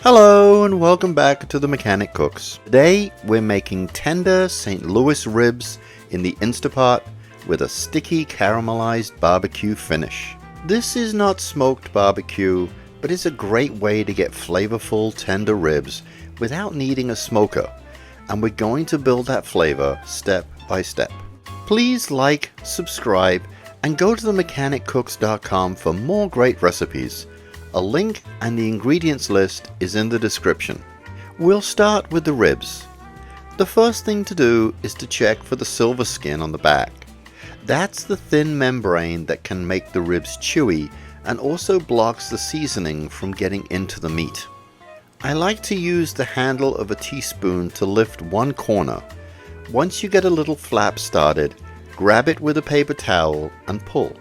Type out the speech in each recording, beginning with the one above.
Hello and welcome back to the Mechanic Cooks. Today we're making tender St. Louis ribs in the Instapot with a sticky caramelized barbecue finish. This is not smoked barbecue, but it's a great way to get flavorful tender ribs without needing a smoker, and we're going to build that flavor step by step. Please like, subscribe, and go to themechaniccooks.com for more great recipes. A link and the ingredients list is in the description. We'll start with the ribs. The first thing to do is to check for the silver skin on the back. That's the thin membrane that can make the ribs chewy and also blocks the seasoning from getting into the meat. I like to use the handle of a teaspoon to lift one corner. Once you get a little flap started, grab it with a paper towel and pull.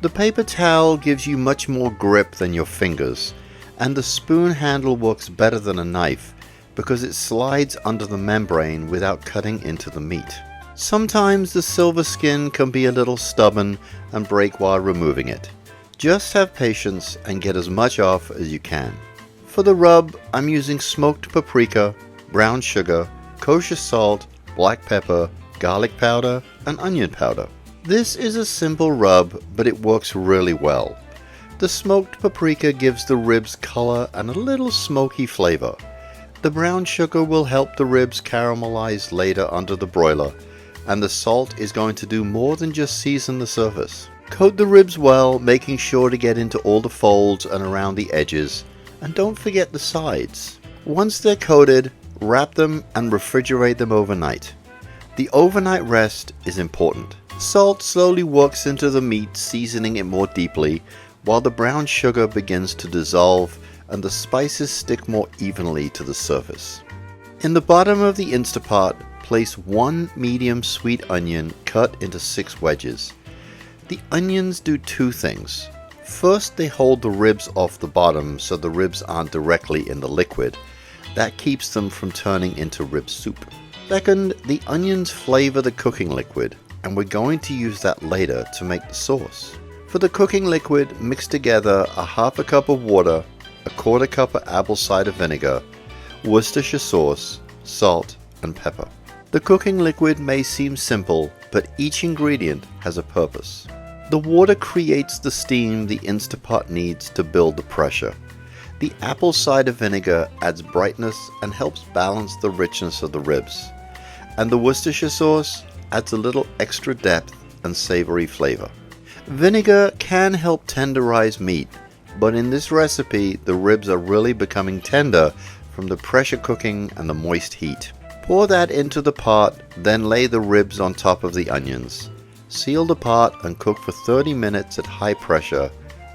The paper towel gives you much more grip than your fingers, and the spoon handle works better than a knife because it slides under the membrane without cutting into the meat. Sometimes the silver skin can be a little stubborn and break while removing it. Just have patience and get as much off as you can. For the rub, I'm using smoked paprika, brown sugar, kosher salt, black pepper, garlic powder, and onion powder. This is a simple rub, but it works really well. The smoked paprika gives the ribs color and a little smoky flavor. The brown sugar will help the ribs caramelize later under the broiler, and the salt is going to do more than just season the surface. Coat the ribs well, making sure to get into all the folds and around the edges, and don't forget the sides. Once they're coated, wrap them and refrigerate them overnight. The overnight rest is important. Salt slowly works into the meat, seasoning it more deeply, while the brown sugar begins to dissolve and the spices stick more evenly to the surface. In the bottom of the Instapot, place one medium sweet onion cut into 6 wedges. The onions do 2 things. First, they hold the ribs off the bottom so the ribs aren't directly in the liquid. That keeps them from turning into rib soup. Second, the onions flavor the cooking liquid, and we're going to use that later to make the sauce. For the cooking liquid, mix together a half a cup of water, a quarter cup of apple cider vinegar, Worcestershire sauce, salt, and pepper. The cooking liquid may seem simple, but each ingredient has a purpose. The water creates the steam the Instapot needs to build the pressure. The apple cider vinegar adds brightness and helps balance the richness of the ribs. And the Worcestershire sauce adds a little extra depth and savory flavor. Vinegar can help tenderize meat, but in this recipe the ribs are really becoming tender from the pressure cooking and the moist heat. Pour that into the pot, then lay the ribs on top of the onions. Seal the pot and cook for 30 minutes at high pressure,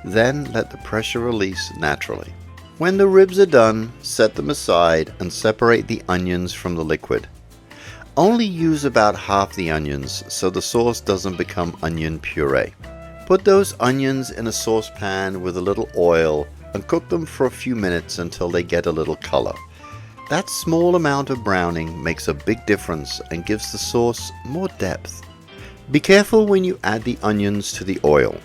then let the pressure release naturally. When the ribs are done, set them aside and separate the onions from the liquid. Only use about half the onions so the sauce doesn't become onion puree. Put those onions in a saucepan with a little oil and cook them for a few minutes until they get a little color. That small amount of browning makes a big difference and gives the sauce more depth. Be careful when you add the onions to the oil.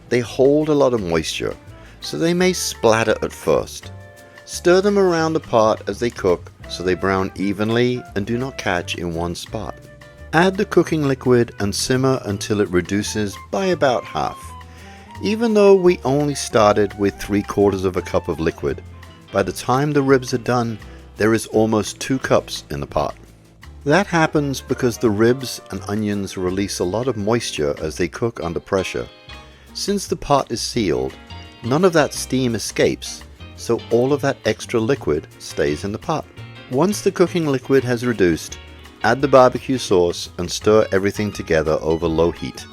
They hold a lot of moisture, so they may splatter at first. Stir them around the pot as they cook so they brown evenly and do not catch in one spot. Add the cooking liquid and simmer until it reduces by about half. Even though we only started with 3/4 of a cup of liquid, by the time the ribs are done, there is almost 2 cups in the pot. That happens because the ribs and onions release a lot of moisture as they cook under pressure. Since the pot is sealed, none of that steam escapes, so all of that extra liquid stays in the pot. Once the cooking liquid has reduced, add the barbecue sauce and stir everything together over low heat,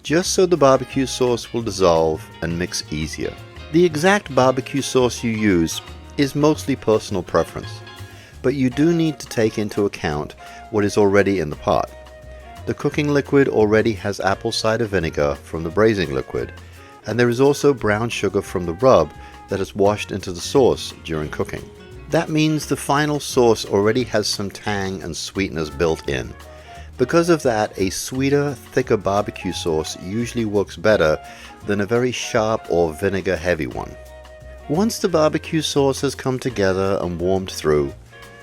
just so the barbecue sauce will dissolve and mix easier. The exact barbecue sauce you use is mostly personal preference, but you do need to take into account what is already in the pot. The cooking liquid already has apple cider vinegar from the braising liquid, and there is also brown sugar from the rub that is washed into the sauce during cooking. That means the final sauce already has some tang and sweetness built in. Because of that, a sweeter, thicker barbecue sauce usually works better than a very sharp or vinegar-heavy one. Once the barbecue sauce has come together and warmed through,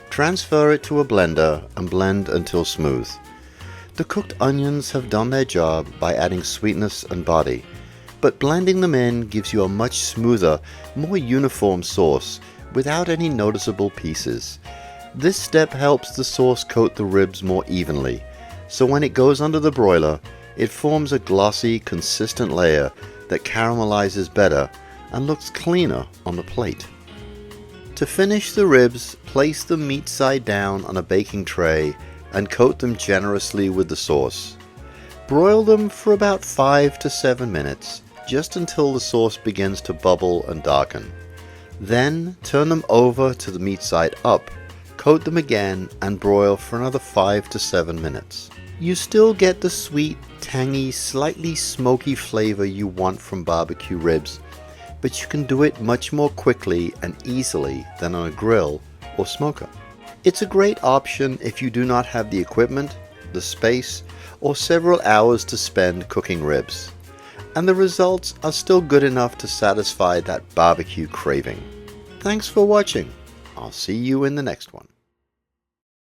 transfer it to a blender and blend until smooth. The cooked onions have done their job by adding sweetness and body, but blending them in gives you a much smoother, more uniform sauce without any noticeable pieces. This step helps the sauce coat the ribs more evenly, so when it goes under the broiler, it forms a glossy, consistent layer that caramelizes better and looks cleaner on the plate. To finish the ribs, place the meat side down on a baking tray and coat them generously with the sauce. Broil them for about 5 to 7 minutes, just until the sauce begins to bubble and darken. Then turn them over to the meat side up, coat them again and broil for another 5 to 7 minutes. You still get the sweet, tangy, slightly smoky flavor you want from barbecue ribs, but you can do it much more quickly and easily than on a grill or smoker. It's a great option if you do not have the equipment, the space, or several hours to spend cooking ribs, and the results are still good enough to satisfy that barbecue craving. Thanks for watching. I'll see you in the next one.